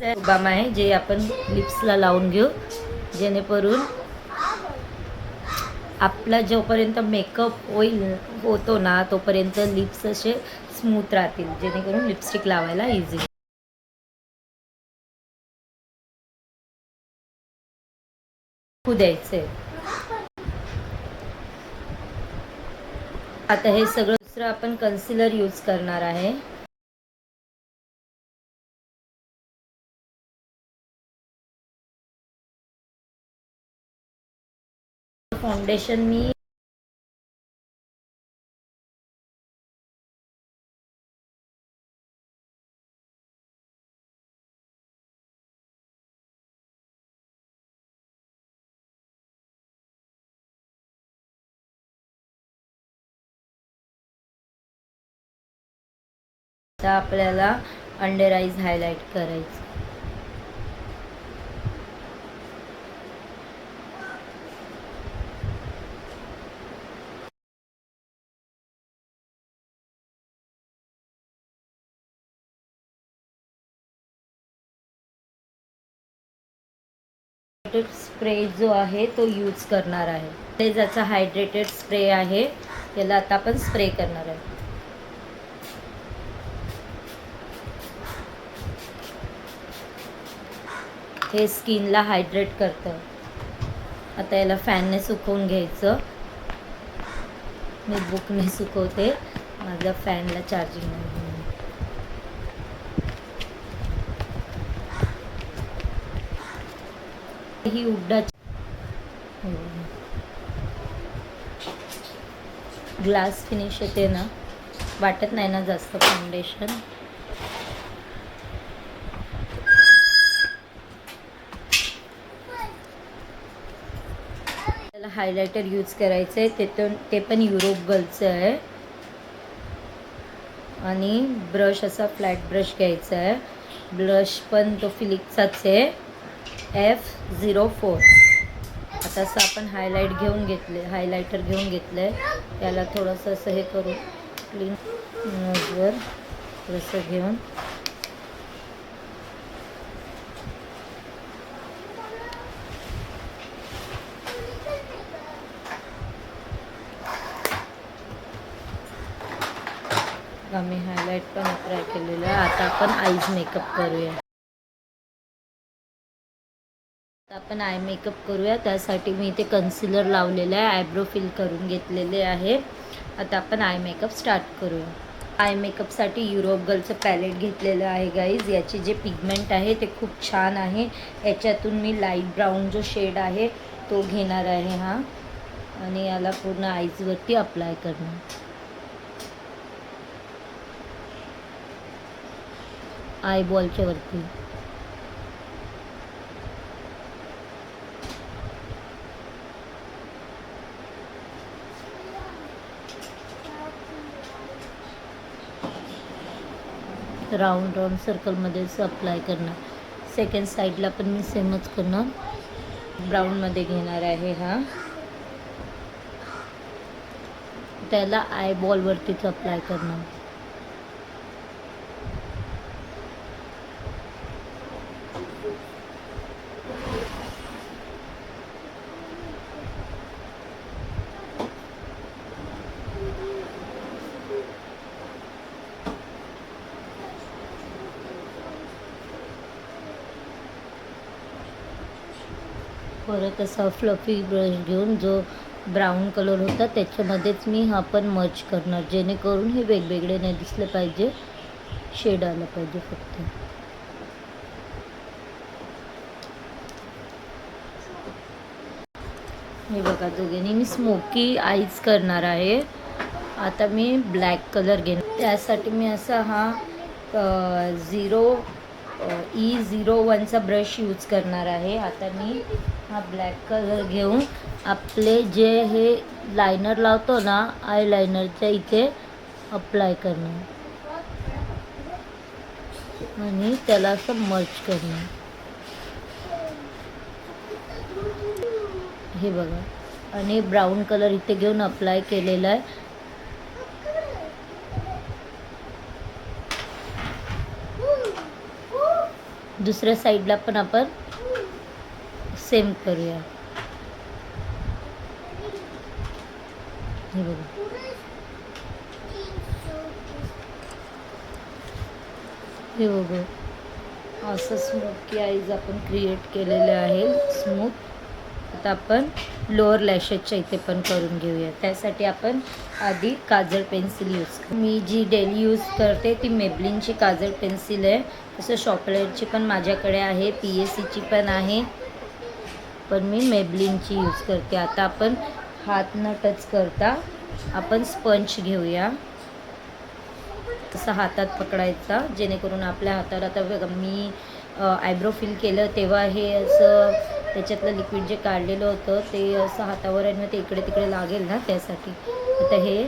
आहे बाम आहे जे आपण लिप्सला लावून घेऊ, जेणेकरून आपला जोपर्यंत मेकअप होतो ना तोपर्यंत लिप्स असे स्मूथ राहतील, जेणेकरून लिपस्टिक लावायला इझी द्यायचे. आता हे सगळं दुसरं आपण कन्सिलर यूज करणार आहे. फाउंडेशन मी आता आपल्याला अंडर आईज हायलाइट करायचं. स्प्रे जो आहे तो यूज करणार आहे. ते ज्याचा हायड्रेटेड स्प्रे आहे त्याला आता आपण स्प्रे करणार आहे. हे स्किनला हायड्रेट करतं. आता याला फॅनने सुकवून घ्यायचं. मी बुकने सुकवते, माझ्या फॅनला चार्जिंग नाही. ही उड्डाची ग्लास फिनिश येते ना, वाटत नाही ना जास्त फाउंडेशन. त्याला हायलायटर यूज करायचं आहे, ते पण युरोप गर्लचं आहे. आणि ब्रश असा फ्लॅट ब्रश घ्यायचा आहे. ब्लश पण तो फिलिक्सचाच आहे, F04. आता असं आपण हायलायटर घेऊन घेतलंय. त्याला थोडंसं असं हे करून क्लीन नोजवर थोडंसं घेऊन आम्ही हायलाइट पण अप्लाय केलेलं आहे. आता आपण आईज मेकअप करूया. आपण आय मेकअप करूया. त्यासाठी मी इथे कन्सिलर लावलेलं आहे, आयब्रो फिल करून घेतलेले आहे. आता आपण आय मेकअप स्टार्ट करूया. आय मेकअपसाठी युरोप गर्लचं पॅलेट घेतलेलं आहे गाईज. याची जे पिगमेंट आहे ते खूप छान आहे. याच्यातून मी लाईट ब्राऊन जो शेड आहे तो घेणार आहे हा, आणि याला पूर्ण आईजवरती अप्लाय करणार. आयबॉलच्या वरती. राऊंड सर्कलमध्येच अप्लाय करणार. सेकंड साईडला पण मी सेमच करणार. ब्राऊनमध्ये घेणार आहे हा. त्याला आयबॉलवरतीच अप्लाय करणार. परत असा फ्लफी ब्रश घेऊन जो ब्राऊन कलर होता त्याच्यामध्येच मी हा पण मर्ज करणार, जेणेकरून हे वेगवेगळे नाही दिसले पाहिजे, शेड आलं पाहिजे फक्त. हे बघा दोघींनी मी स्मोकी आईज करणार आहे. आता मी ब्लॅक कलर घेणार. त्यासाठी मी असा हा E01चा ब्रश यूज करणार आहे. आता मी हा ब्लॅक कलर घेऊन आपले जे हे लायनर लावतो ना, आय लायनरच्या इथे अप्लाय करणार आणि त्याला असं मर्ज करणार. हे बघा, आणि ब्राऊन कलर इथे घेऊन अप्लाय केलेला आहे. दुसऱ्या साईडला पण आपण सेम करूया. हे बघा, हे बघा, असं स्मोकी आईज आपण क्रिएट केलेले आहे स्मूथ. आता आपण लोअर लॅशेसच्या इथे पण करून घेऊया. त्यासाठी आपण आधी काजळ पेन्सिल यूज करू. मी जी डेली यूज करते ती मेबलिनची काजळ पेन्सिल आहे. तसं शॉपलेटची पण माझ्याकडे आहे, PACची पण आहे, पण मी मेबलिनची यूज करते. आता आपण हात न टच करता आपण स्पंज घेऊया. तसं हातात पकडायचा, जेणेकरून आपल्या हाताला, आता बघा मी आयब्रो फिल केलं तेव्हा हे असं त्याच्यातलं लिक्विड जे काढलेलं होतं ते असं हातावर आणि ते इकडे तिकडे लागेल ना, त्यासाठी. आता हे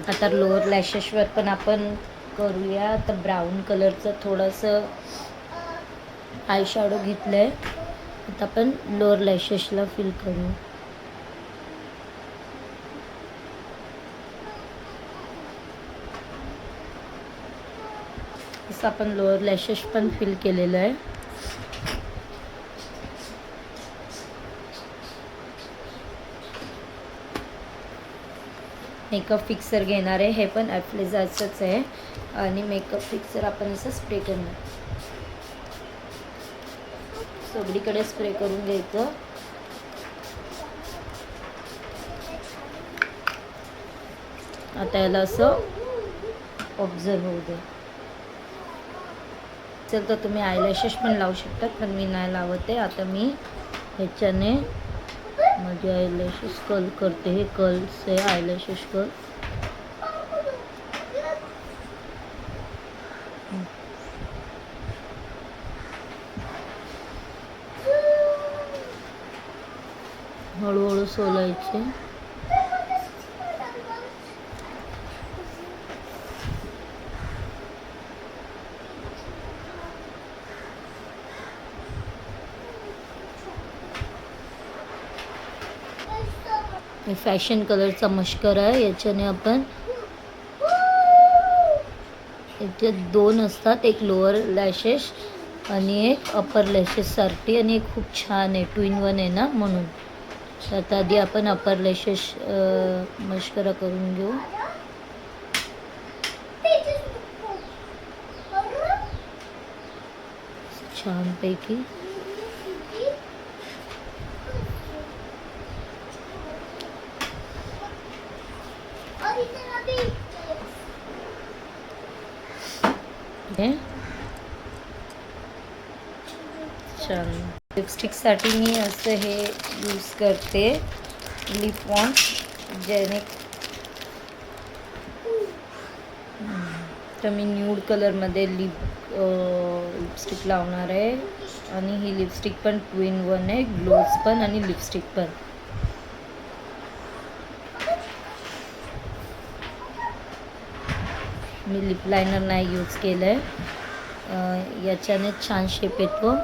आता लोअर लॅशेसवर पण आपण करूया. तर ब्राऊन कलरचं थोडंसं आय शॅडो घेतलं आहे. आता आपण लोअर लॅशेसला फिल करू. असं आपण लोअर लॅशेस पण फिल केलेलं आहे. मेकअप फिक्सर घेणार आहे, हे पण ॲप्लेझाचंच आहे. आणि मेकअप फिक्सर आपण असं स्प्रे करणार, सगळीकडे स्प्रे करून घ्यायचं. आता याला असं ऑब्झर्व होऊ दे. चल, तर तुम्ही आयलॅशेस पण लावू शकतात, पण मी नाही लावत आहे. आता मी ह्याच्याने माझे आयलॅशेस कर्ल करते. हे कर्ल्स आहे, आयलॅशेस कर्ल. हळूहळू सोलायचे. फॅशन कलरचा मस्करा आहे. याच्याने आपण, याच्यात 2 असतात, एक लोअर लॅशेस आणि एक अपर लॅशेससाठी, आणि एक खूप छान आहे, 2 in 1 आहे ना, म्हणून. तर आधी आपण अपर लॅशेस मस्करा करून घेऊ. छानपैकी. छान. लिपस्टिकसाठी मी असं हे यूज करते, लिप ऑन, ज्याने तर मी न्यूड कलरमध्ये लिपस्टिक लावणार आहे. आणि ही लिपस्टिक पण 2 in 1 आहे, ग्लोज पण आणि लिपस्टिक पण. मी लिप लायनर नाही यूज केलं आहे, याच्याने छान शेप येतो.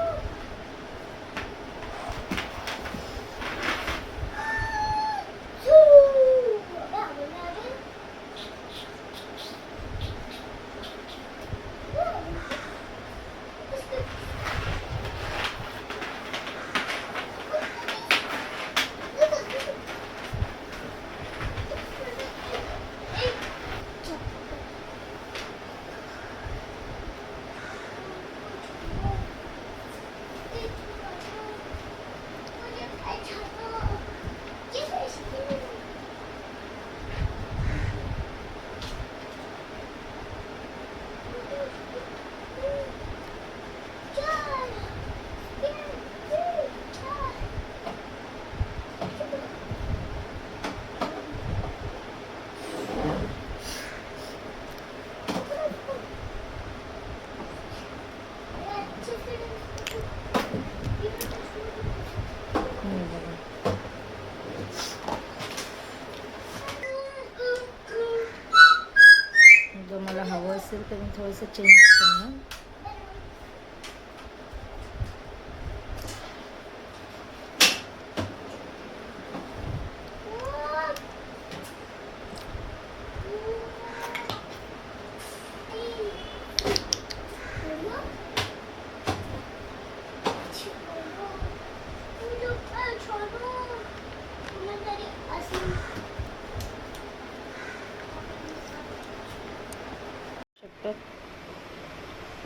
तर मी थोडंसं चेंज करणार.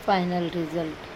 Final result.